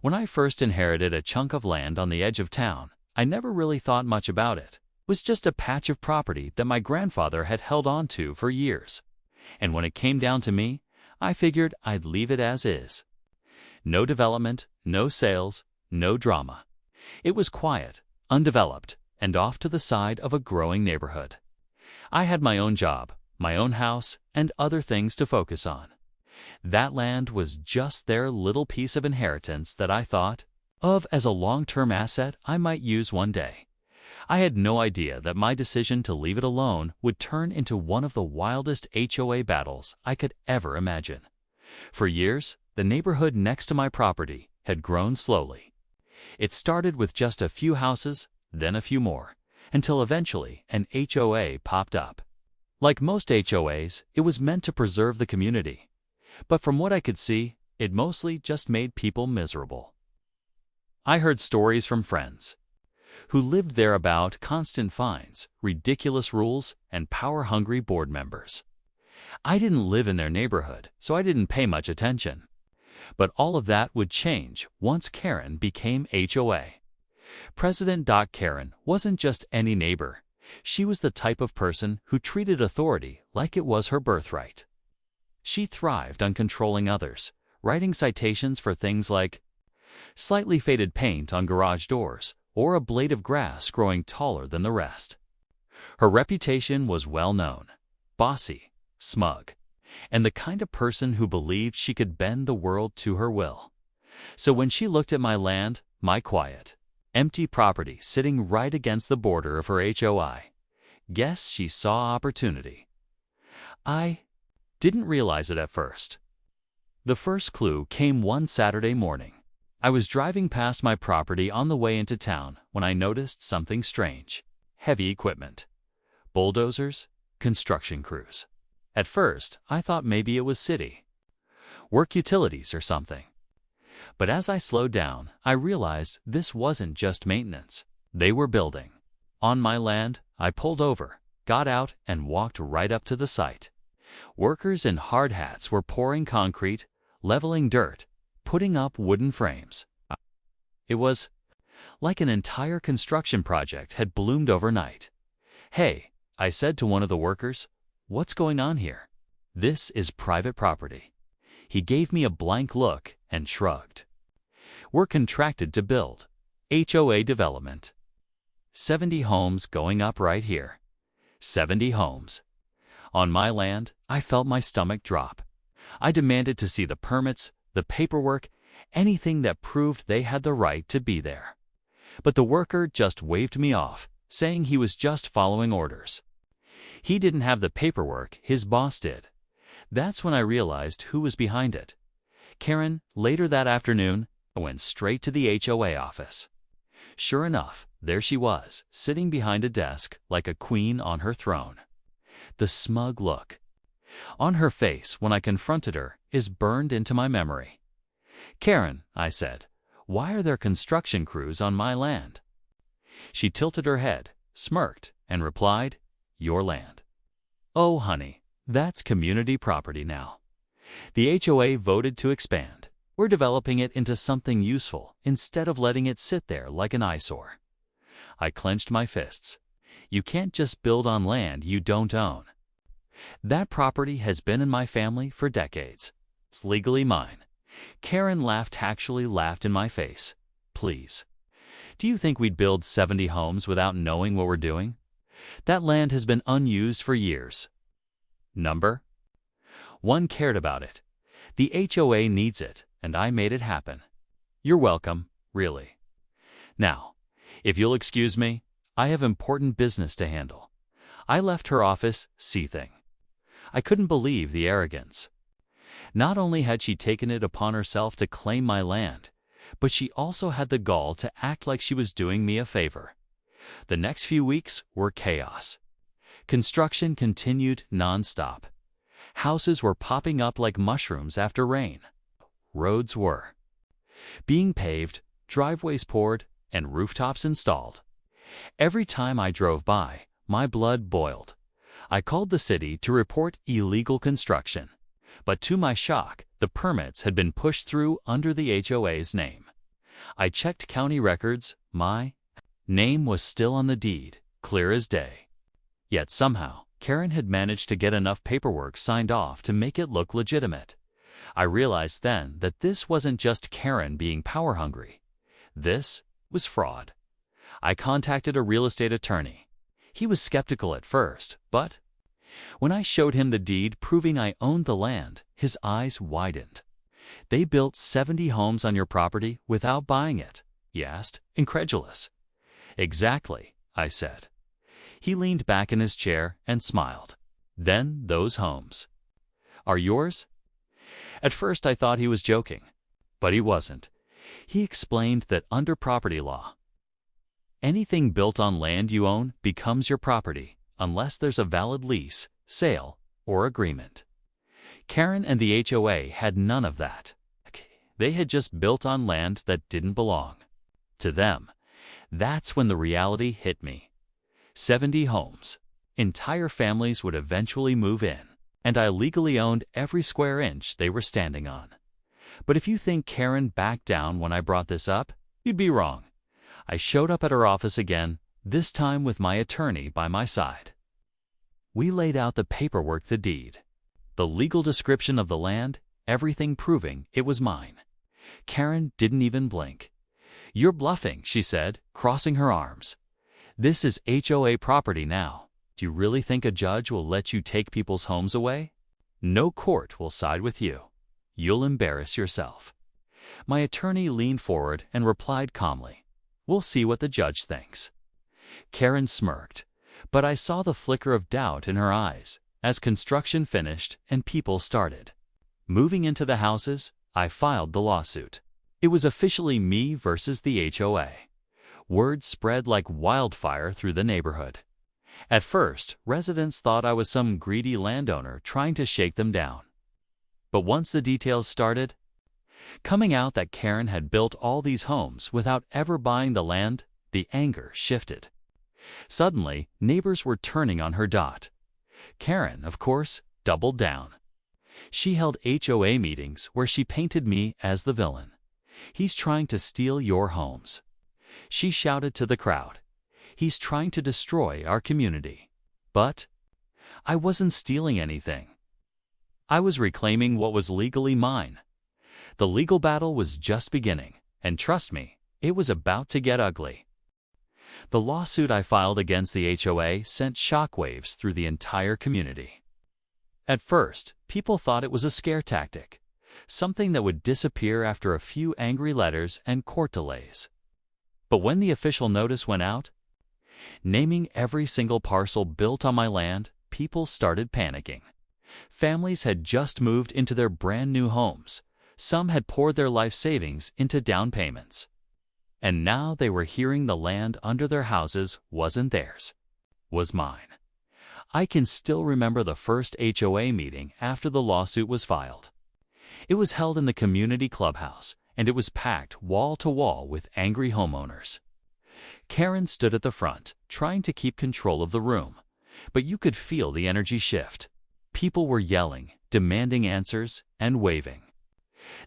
When I first inherited a chunk of land on the edge of town, I never really thought much about it. It was just a patch of property that my grandfather had held on to for years. And when it came down to me, I figured I'd leave it as is. No development, no sales, no drama. It was quiet, undeveloped, and off to the side of a growing neighborhood. I had my own job, my own house, and other things to focus on. That land was just their little piece of inheritance that I thought of as a long-term asset I might use one day. I had no idea that my decision to leave it alone would turn into one of the wildest HOA battles I could ever imagine. For years, the neighborhood next to my property had grown slowly. It started with just a few houses, then a few more, until eventually an HOA popped up. Like most HOAs, it was meant to preserve the community. But from what I could see, it mostly just made people miserable. I heard stories from friends who lived there about constant fines, ridiculous rules, and power-hungry board members. I didn't live in their neighborhood, so I didn't pay much attention. But all of that would change once Karen became HOA. President Karen wasn't just any neighbor. She was the type of person who treated authority like it was her birthright. She thrived on controlling others, writing citations for things like slightly faded paint on garage doors or a blade of grass growing taller than the rest. Her reputation was well known, bossy, smug, and the kind of person who believed she could bend the world to her will. So when she looked at my land, my quiet, empty property sitting right against the border of her HOA, guess she saw opportunity. I didn't realize it at first. The first clue came one Saturday morning. I was driving past my property on the way into town when I noticed something strange. Heavy equipment. Bulldozers, construction crews. At first, I thought maybe it was city work utilities or something. But as I slowed down, I realized this wasn't just maintenance. They were building. On my land, I pulled over, got out, and walked right up to the site. Workers in hard hats were pouring concrete, leveling dirt, putting up wooden frames. It was like an entire construction project had bloomed overnight. "Hey," I said to one of the workers, "what's going on here? This is private property." He gave me a blank look and shrugged. "We're contracted to build. HOA development. 70 homes going up right here. 70 homes." On my land, I felt my stomach drop. I demanded to see the permits, the paperwork, anything that proved they had the right to be there. But the worker just waved me off, saying he was just following orders. He didn't have the paperwork, his boss did. That's when I realized who was behind it. Karen, later that afternoon, I went straight to the HOA office. Sure enough, there she was, sitting behind a desk like a queen on her throne. The smug look on her face when I confronted her is burned into my memory. "Karen," I said, "why are there construction crews on my land?" She tilted her head, smirked, and replied, "Your land." "Oh, honey, that's community property now. The HOA voted to expand. We're developing it into something useful instead of letting it sit there like an eyesore." I clenched my fists. You can't just build on land you don't own. That property has been in my family for decades. It's legally mine. Karen actually laughed in my face. "Please. Do you think we'd build 70 homes without knowing what we're doing? That land has been unused for years." Number 1 cared about it. The HOA needs it, and I made it happen. You're welcome, really. Now, if you'll excuse me, I have important business to handle. I left her office seething. I couldn't believe the arrogance. Not only had she taken it upon herself to claim my land, but she also had the gall to act like she was doing me a favor. The next few weeks were chaos. Construction continued non-stop. Houses were popping up like mushrooms after rain. Roads were being paved, driveways poured, and rooftops installed. Every time I drove by, my blood boiled. I called the city to report illegal construction, but to my shock, the permits had been pushed through under the HOA's name. I checked county records. My name was still on the deed, clear as day. Yet somehow, Karen had managed to get enough paperwork signed off to make it look legitimate. I realized then that this wasn't just Karen being power-hungry. This was fraud. I contacted a real estate attorney. He was skeptical at first, but when I showed him the deed proving I owned the land, his eyes widened. "They built 70 homes on your property without buying it?" he asked, incredulous. "Exactly," I said. He leaned back in his chair and smiled. "Then those homes are yours?" At first I thought he was joking, but he wasn't. He explained that under property law, anything built on land you own becomes your property unless there's a valid lease, sale, or agreement. Karen and the HOA had none of that. They had just built on land that didn't belong to them. That's when the reality hit me. 70 homes. Entire families would eventually move in, and I legally owned every square inch they were standing on. But if you think Karen backed down when I brought this up, you'd be wrong. I showed up at her office again, this time with my attorney by my side. We laid out the paperwork, the deed, the legal description of the land, everything proving it was mine. Karen didn't even blink. "You're bluffing," she said, crossing her arms. "This is HOA property now. Do you really think a judge will let you take people's homes away? No court will side with you. You'll embarrass yourself." My attorney leaned forward and replied calmly, "We'll see what the judge thinks." Karen smirked, but I saw the flicker of doubt in her eyes as construction finished and people started moving into the houses. I filed the lawsuit. It was officially me versus the HOA. Word spread like wildfire through the neighborhood. At first, residents thought I was some greedy landowner trying to shake them down. But once the details started coming out that Karen had built all these homes without ever buying the land, the anger shifted. Suddenly, neighbors were turning on her. Karen, of course, doubled down. She held HOA meetings where she painted me as the villain. "He's trying to steal your homes," she shouted to the crowd. "He's trying to destroy our community." But I wasn't stealing anything. I was reclaiming what was legally mine. The legal battle was just beginning, and trust me, it was about to get ugly. The lawsuit I filed against the HOA sent shockwaves through the entire community. At first, people thought it was a scare tactic, something that would disappear after a few angry letters and court delays. But when the official notice went out, naming every single parcel built on my land, people started panicking. Families had just moved into their brand new homes. Some had poured their life savings into down payments. And now they were hearing the land under their houses wasn't theirs, was mine. I can still remember the first HOA meeting after the lawsuit was filed. It was held in the community clubhouse, and it was packed wall to wall with angry homeowners. Karen stood at the front, trying to keep control of the room, but you could feel the energy shift. People were yelling, demanding answers, and waving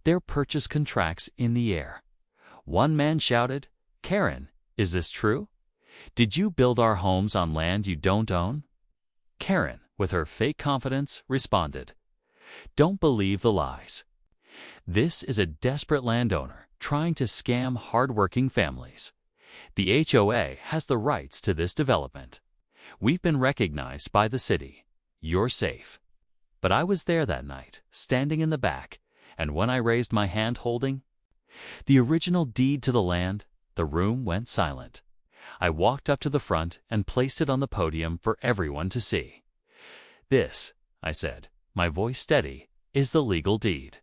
their purchase contracts in the air. One man shouted, "Karen, is this true? Did you build our homes on land you don't own?" Karen, with her fake confidence, responded, "Don't believe the lies. This is a desperate landowner trying to scam hardworking families. The HOA has the rights to this development. We've been recognized by the city. You're safe." But I was there that night, standing in the back, and when I raised my hand holding the original deed to the land, the room went silent. I walked up to the front and placed it on the podium for everyone to see. "This," I said, my voice steady, "is the legal deed.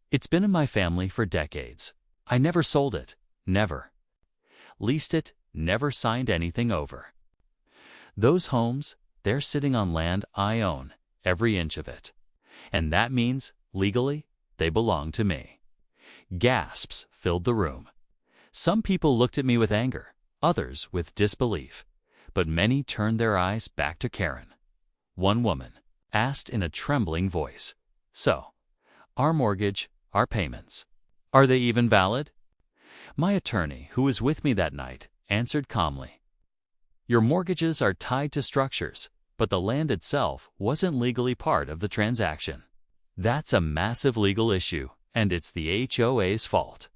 It's been in my family for decades. I never sold it, never leased it, never signed anything over. Those homes, they're sitting on land I own, every inch of it. And that means, legally, they belong to me." Gasps filled the room. Some people looked at me with anger, others with disbelief, but many turned their eyes back to Karen. One woman asked in a trembling voice, "So, our mortgage, our payments, are they even valid?" My attorney, who was with me that night, answered calmly, "Your mortgages are tied to structures, but the land itself wasn't legally part of the transaction. That's a massive legal issue, and it's the HOA's fault."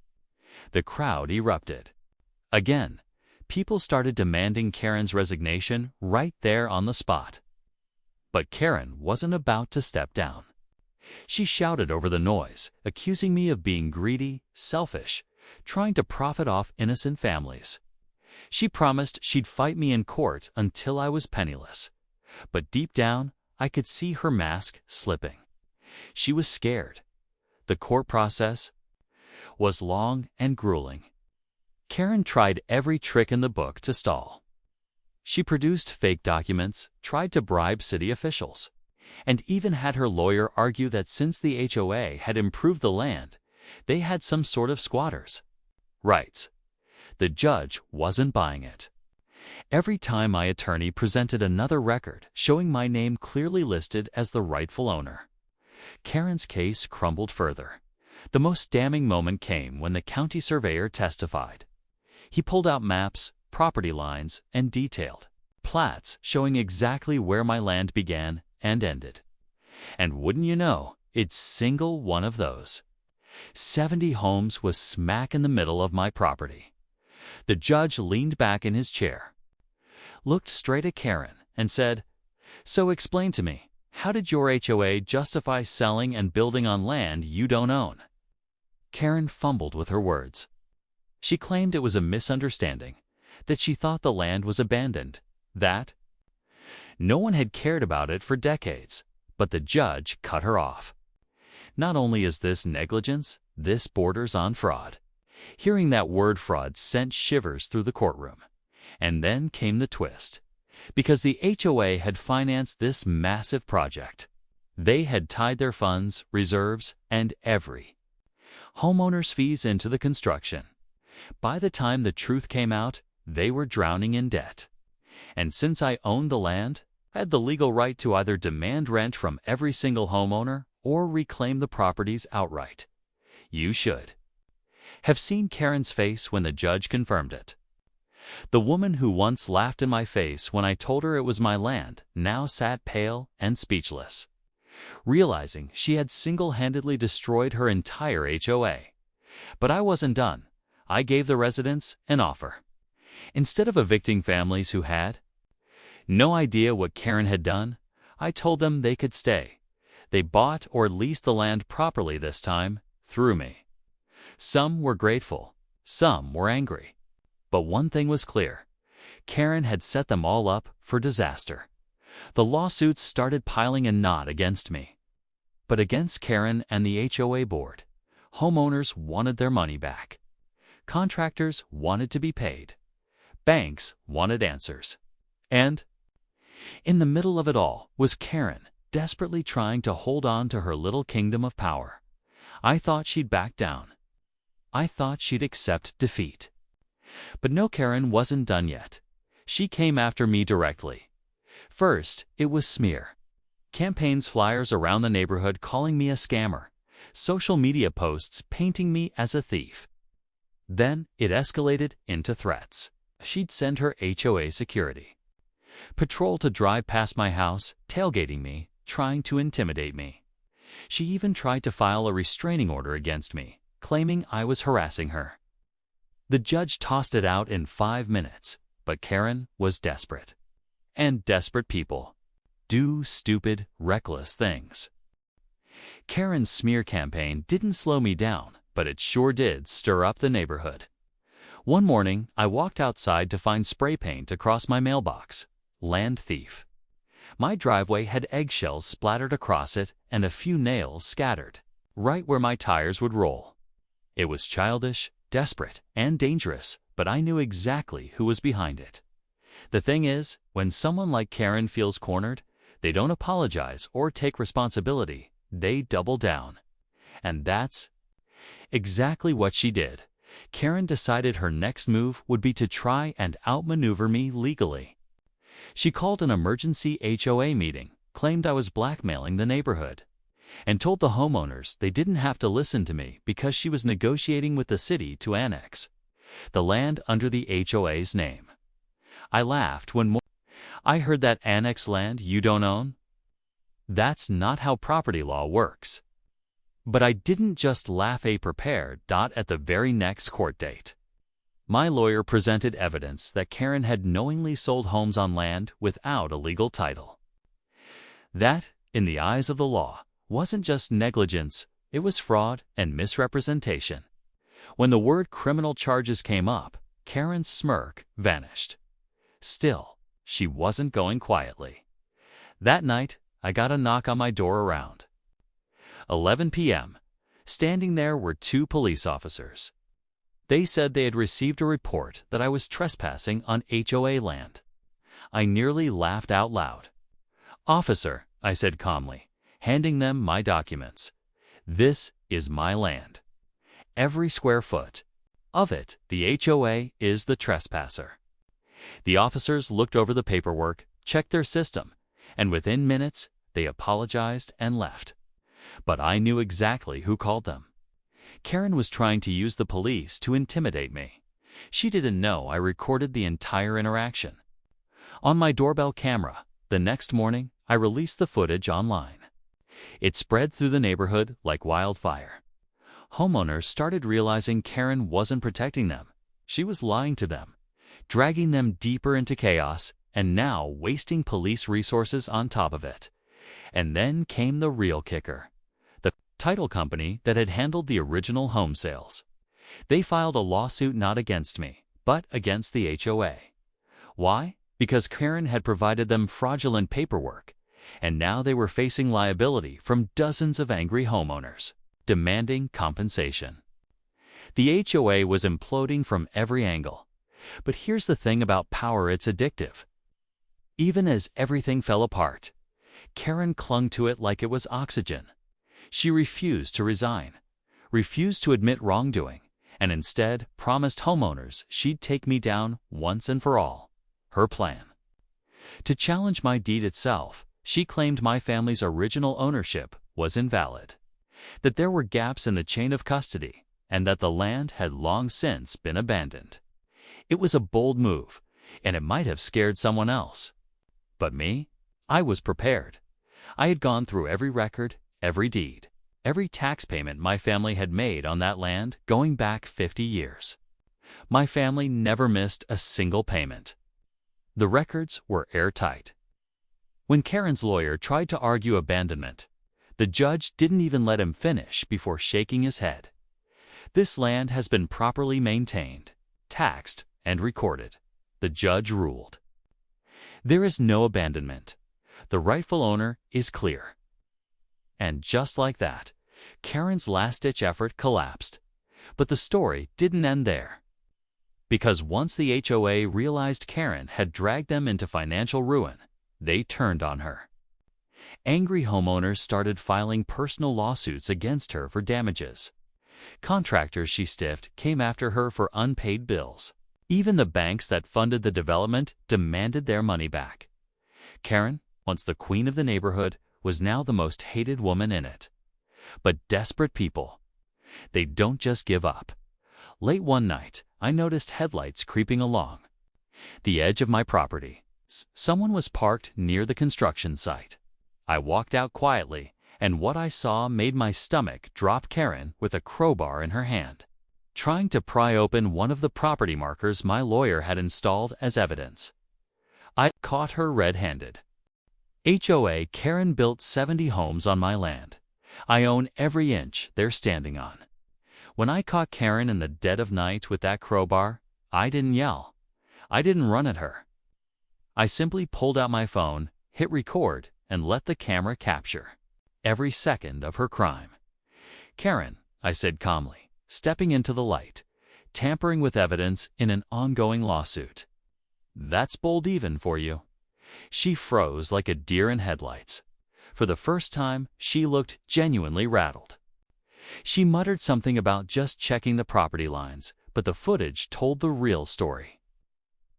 The crowd erupted. Again, people started demanding Karen's resignation right there on the spot. But Karen wasn't about to step down. She shouted over the noise, accusing me of being greedy, selfish, trying to profit off innocent families. She promised she'd fight me in court until I was penniless. But deep down, I could see her mask slipping. She was scared. The court process was long and grueling. Karen tried every trick in the book to stall. She produced fake documents, tried to bribe city officials, and even had her lawyer argue that since the HOA had improved the land, they had some sort of squatters' rights. The judge wasn't buying it. Every time my attorney presented another record showing my name clearly listed as the rightful owner, Karen's case crumbled further. The most damning moment came when the county surveyor testified. He pulled out maps, property lines, and detailed plats showing exactly where my land began and ended. And wouldn't you know, it's single one of those. 70 homes was smack in the middle of my property. The judge leaned back in his chair, looked straight at Karen, and said, "So explain to me, how did your HOA justify selling and building on land you don't own?" Karen fumbled with her words. She claimed it was a misunderstanding, that she thought the land was abandoned, that no one had cared about it for decades, but the judge cut her off. Not only is this negligence, this borders on fraud. Hearing that word fraud sent shivers through the courtroom. And then came the twist. Because the HOA had financed this massive project, they had tied their funds, reserves, and every homeowner's fees into the construction. By the time the truth came out, they were drowning in debt. And since I owned the land, I had the legal right to either demand rent from every single homeowner or reclaim the properties outright. You should have seen Karen's face when the judge confirmed it. The woman who once laughed in my face when I told her it was my land now sat pale and speechless, realizing she had single-handedly destroyed her entire HOA. But I wasn't done. I gave the residents an offer. Instead of evicting families who had no idea what Karen had done, I told them they could stay. They bought or leased the land properly this time, through me. Some were grateful, some were angry. But one thing was clear. Karen had set them all up for disaster. The lawsuits started piling in not against me, but against Karen and the HOA board. Homeowners wanted their money back. Contractors wanted to be paid. Banks wanted answers. And in the middle of it all was Karen, desperately trying to hold on to her little kingdom of power. I thought she'd back down. I thought she'd accept defeat. But no, Karen wasn't done yet. She came after me directly. First, it was smear campaigns, flyers around the neighborhood calling me a scammer, social media posts painting me as a thief. Then it escalated into threats. She'd send her HOA security patrol to drive past my house, tailgating me, trying to intimidate me. She even tried to file a restraining order against me, claiming I was harassing her. The judge tossed it out in 5 minutes, but Karen was desperate. And desperate people do stupid, reckless things. Karen's smear campaign didn't slow me down, but it sure did stir up the neighborhood. One morning, I walked outside to find spray paint across my mailbox. Land thief. My driveway had eggshells splattered across it and a few nails scattered, right where my tires would roll. It was childish, desperate, and dangerous, but I knew exactly who was behind it. The thing is, when someone like Karen feels cornered, they don't apologize or take responsibility, they double down. And that's exactly what she did. Karen decided her next move would be to try and outmaneuver me legally. She called an emergency HOA meeting, claimed I was blackmailing the neighborhood, and told the homeowners they didn't have to listen to me because she was negotiating with the city to annex the land under the HOA's name. I laughed when I heard that annex land you don't own. That's not how property law works. But I didn't just laugh. Prepared. At the very next court date, my lawyer presented evidence that Karen had knowingly sold homes on land without a legal title. That, in the eyes of the law, wasn't just negligence, it was fraud and misrepresentation. When the word criminal charges came up, Karen's smirk vanished. Still, she wasn't going quietly. That night, I got a knock on my door around 11 p.m. Standing there were two police officers. They said they had received a report that I was trespassing on HOA land. I nearly laughed out loud. "Officer," I said calmly, handing them my documents, "this is my land. Every square foot of it, the HOA is the trespasser." The officers looked over the paperwork, checked their system, and within minutes, they apologized and left. But I knew exactly who called them. Karen was trying to use the police to intimidate me. She didn't know I recorded the entire interaction. On my doorbell camera, the next morning, I released the footage online. It spread through the neighborhood like wildfire. Homeowners started realizing Karen wasn't protecting them. She was lying to them, dragging them deeper into chaos, and now wasting police resources on top of it. And then came the real kicker. The title company that had handled the original home sales. They filed a lawsuit not against me, but against the HOA. Why? Because Karen had provided them fraudulent paperwork, and now they were facing liability from dozens of angry homeowners, demanding compensation. The HOA was imploding from every angle. But here's the thing about power, it's addictive. Even as everything fell apart, Karen clung to it like it was oxygen. She refused to resign, refused to admit wrongdoing, and instead promised homeowners she'd take me down once and for all. Her plan. To challenge my deed itself, she claimed my family's original ownership was invalid, that there were gaps in the chain of custody, and that the land had long since been abandoned. It was a bold move, and it might have scared someone else. But me? I was prepared. I had gone through every record, every deed, every tax payment my family had made on that land going back 50 years. My family never missed a single payment. The records were airtight. When Karen's lawyer tried to argue abandonment, the judge didn't even let him finish before shaking his head. "This land has been properly maintained, taxed, and recorded," the judge ruled. "There is no abandonment. The rightful owner is clear." And just like that, Karen's last-ditch effort collapsed. But the story didn't end there. Because once the HOA realized Karen had dragged them into financial ruin, they turned on her. Angry homeowners started filing personal lawsuits against her for damages. Contractors she stiffed came after her for unpaid bills. Even the banks that funded the development demanded their money back. Karen, once the queen of the neighborhood, was now the most hated woman in it. But desperate people, they don't just give up. Late one night, I noticed headlights creeping along the edge of my property. Someone was parked near the construction site. I walked out quietly, and what I saw made my stomach drop. Karen with a crowbar in her hand, trying to pry open one of the property markers my lawyer had installed as evidence. I caught her red-handed. HOA, Karen built 70 homes on my land. I own every inch they're standing on. When I caught Karen in the dead of night with that crowbar, I didn't yell. I didn't run at her. I simply pulled out my phone, hit record, and let the camera capture every second of her crime. "Karen," I said calmly, stepping into the light, tampering with evidence in an ongoing lawsuit. "That's bold even for you." She froze like a deer in headlights. For the first time, she looked genuinely rattled. She muttered something about just checking the property lines, but the footage told the real story.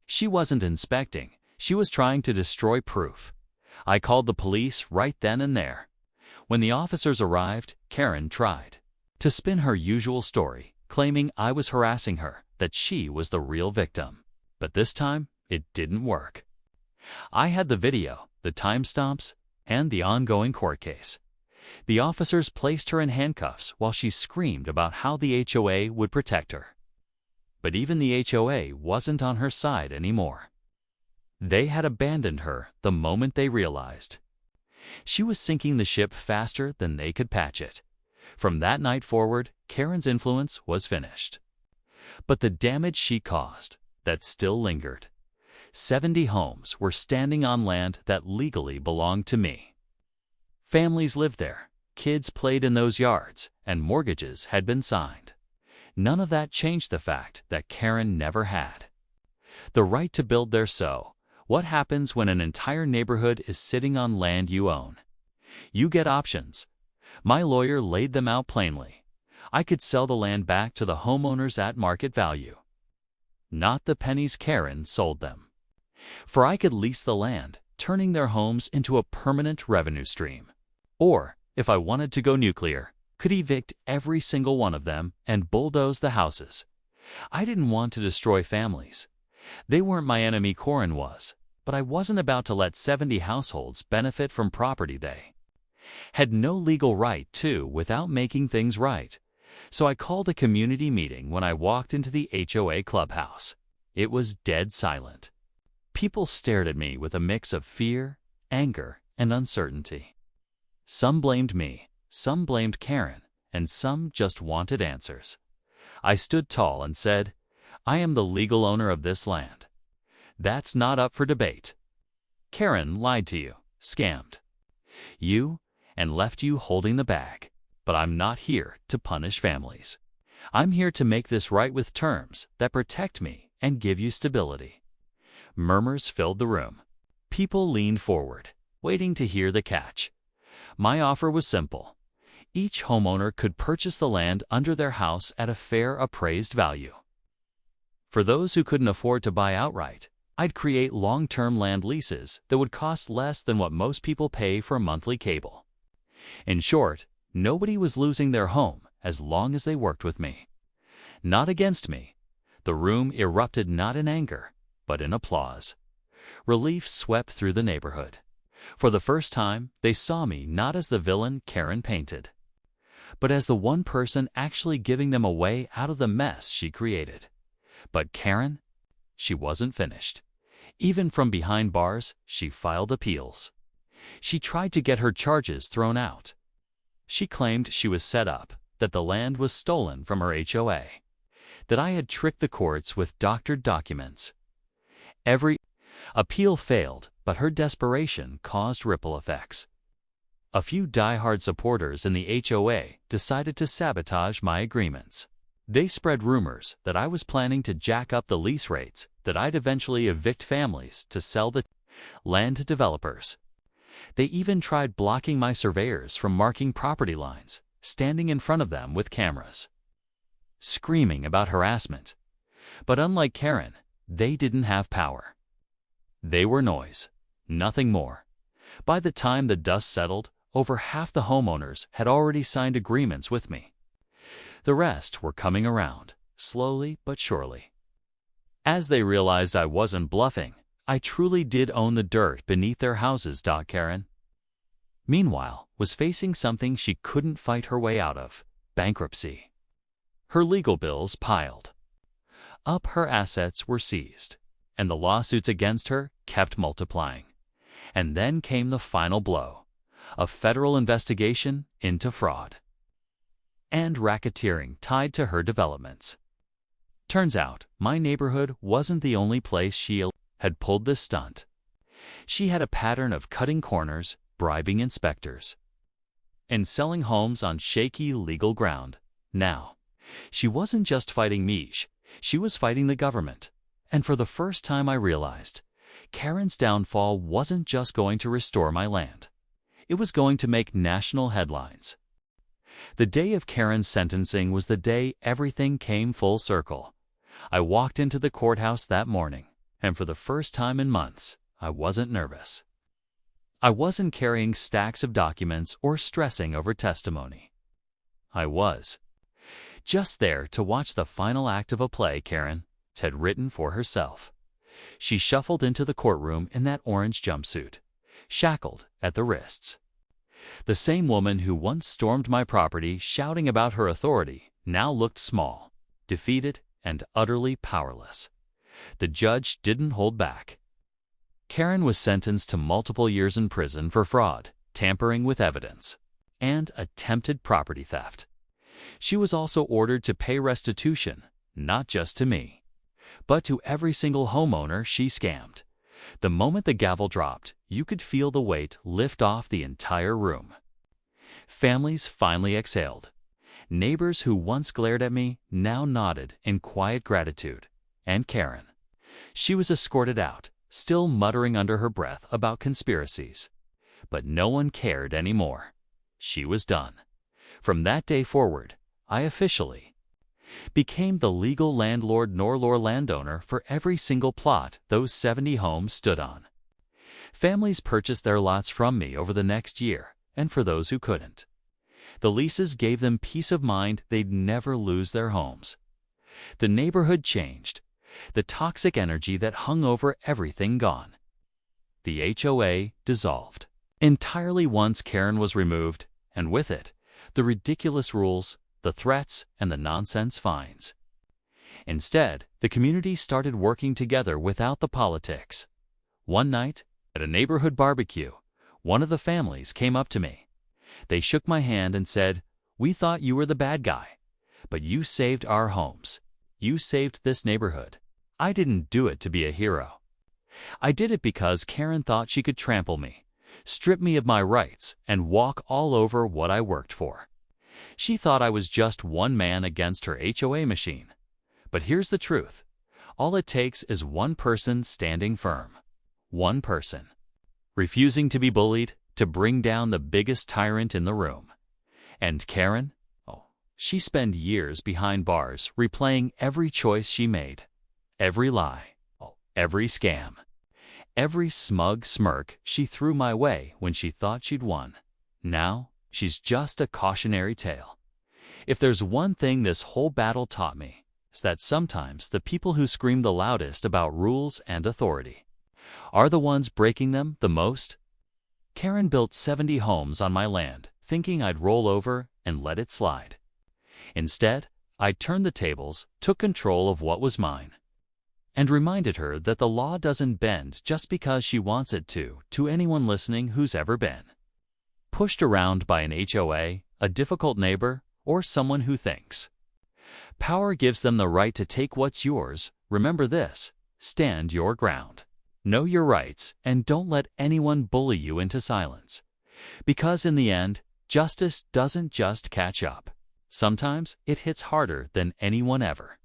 She wasn't inspecting, she was trying to destroy proof. I called the police right then and there. When the officers arrived, Karen tried to spin her usual story, claiming I was harassing her, that she was the real victim. But this time, it didn't work. I had the video, the timestamps, and the ongoing court case. The officers placed her in handcuffs while she screamed about how the HOA would protect her. But even the HOA wasn't on her side anymore. They had abandoned her the moment they realized. She was sinking the ship faster than they could patch it. From that night forward, Karen's influence was finished. But the damage she caused, that still lingered. 70 homes were standing on land that legally belonged to me. Families lived there, kids played in those yards, and mortgages had been signed. None of that changed the fact that Karen never had the right to build there. So, what happens when an entire neighborhood is sitting on land you own? You get options. My lawyer laid them out plainly. I could sell the land back to the homeowners at market value, not the pennies Karen sold them. For I could lease the land, turning their homes into a permanent revenue stream. Or, if I wanted to go nuclear, could evict every single one of them and bulldoze the houses. I didn't want to destroy families. They weren't my enemy, Corin was, but I wasn't about to let 70 households benefit from property they had no legal right to without making things right. So I called a community meeting. When I walked into the HOA clubhouse, it was dead silent. People stared at me with a mix of fear, anger, and uncertainty. Some blamed me, some blamed Karen, and some just wanted answers. I stood tall and said, I am the legal owner of this land. That's not up for debate. Karen lied to you, scammed you, and left you holding the bag. But I'm not here to punish families. I'm here to make this right with terms that protect me and give you stability. Murmurs filled the room. People leaned forward, waiting to hear the catch. My offer was simple. Each homeowner could purchase the land under their house at a fair appraised value. For those who couldn't afford to buy outright, I'd create long-term land leases that would cost less than what most people pay for monthly cable. In short, nobody was losing their home as long as they worked with me. Not against me. The room erupted not in anger, but in applause. Relief swept through the neighborhood. For the first time, they saw me not as the villain Karen painted, but as the one person actually giving them a way out of the mess she created. But Karen, she wasn't finished. Even from behind bars, she filed appeals. She tried to get her charges thrown out. She claimed she was set up, that the land was stolen from her HOA, that I had tricked the courts with doctored documents. Every appeal failed, but her desperation caused ripple effects. A few die-hard supporters in the HOA decided to sabotage my agreements. They spread rumors that I was planning to jack up the lease rates, that I'd eventually evict families to sell the land to developers. They even tried blocking my surveyors from marking property lines, standing in front of them with cameras, screaming about harassment. But unlike Karen, they didn't have power. They were noise, nothing more. By the time the dust settled, over half the homeowners had already signed agreements with me. The rest were coming around, slowly but surely. As they realized I wasn't bluffing, I truly did own the dirt beneath their houses. Karen, meanwhile, was facing something she couldn't fight her way out of: bankruptcy. Her legal bills piled up, her assets were seized, and the lawsuits against her kept multiplying. And then came the final blow: a federal investigation into fraud and racketeering tied to her developments. Turns out, my neighborhood wasn't the only place she had pulled this stunt. She had a pattern of cutting corners, bribing inspectors, and selling homes on shaky legal ground. Now, she wasn't just fighting me, she was fighting the government. And for the first time I realized, Karen's downfall wasn't just going to restore my land. It was going to make national headlines. The day of Karen's sentencing was the day everything came full circle. I walked into the courthouse that morning, and for the first time in months, I wasn't nervous. I wasn't carrying stacks of documents or stressing over testimony. I was Just there to watch the final act of a play Karen had written for herself. She shuffled into the courtroom in that orange jumpsuit, shackled at the wrists. The same woman who once stormed my property shouting about her authority now looked small, defeated, and utterly powerless. The judge didn't hold back. Karen was sentenced to multiple years in prison for fraud, tampering with evidence, and attempted property theft. She was also ordered to pay restitution, not just to me, but to every single homeowner she scammed. The moment the gavel dropped, you could feel the weight lift off the entire room. Families finally exhaled. Neighbors who once glared at me now nodded in quiet gratitude. And Karen. She was escorted out, still muttering under her breath about conspiracies. But no one cared anymore. She was done. From that day forward, I officially became the legal landlord nor landowner for every single plot those 70 homes stood on. Families purchased their lots from me over the next year, and for those who couldn't, the leases gave them peace of mind they'd never lose their homes. The neighborhood changed, the toxic energy that hung over everything gone. The HOA dissolved entirely once Karen was removed, and with it, the ridiculous rules, the threats, and the nonsense fines. Instead, the community started working together without the politics. One night, at a neighborhood barbecue, one of the families came up to me. They shook my hand and said, "We thought you were the bad guy, but you saved our homes. You saved this neighborhood." I didn't do it to be a hero. I did it because Karen thought she could trample me, strip me of my rights, and walk all over what I worked for. She thought I was just one man against her HOA machine. But here's the truth. All it takes is one person standing firm. One person. Refusing to be bullied, to bring down the biggest tyrant in the room. And Karen? Oh, she spent years behind bars replaying every choice she made. Every lie. Every scam. Every smug smirk she threw my way when she thought she'd won. Now, she's just a cautionary tale. If there's one thing this whole battle taught me, it's that sometimes the people who scream the loudest about rules and authority are the ones breaking them the most. Karen built 70 homes on my land, thinking I'd roll over and let it slide. Instead, I turned the tables, took control of what was mine, and reminded her that the law doesn't bend just because she wants it to anyone listening who's ever been pushed around by an HOA, a difficult neighbor, or someone who thinks power gives them the right to take what's yours. Remember this: stand your ground. Know your rights, and don't let anyone bully you into silence. Because in the end, justice doesn't just catch up. Sometimes it hits harder than anyone ever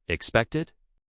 expected.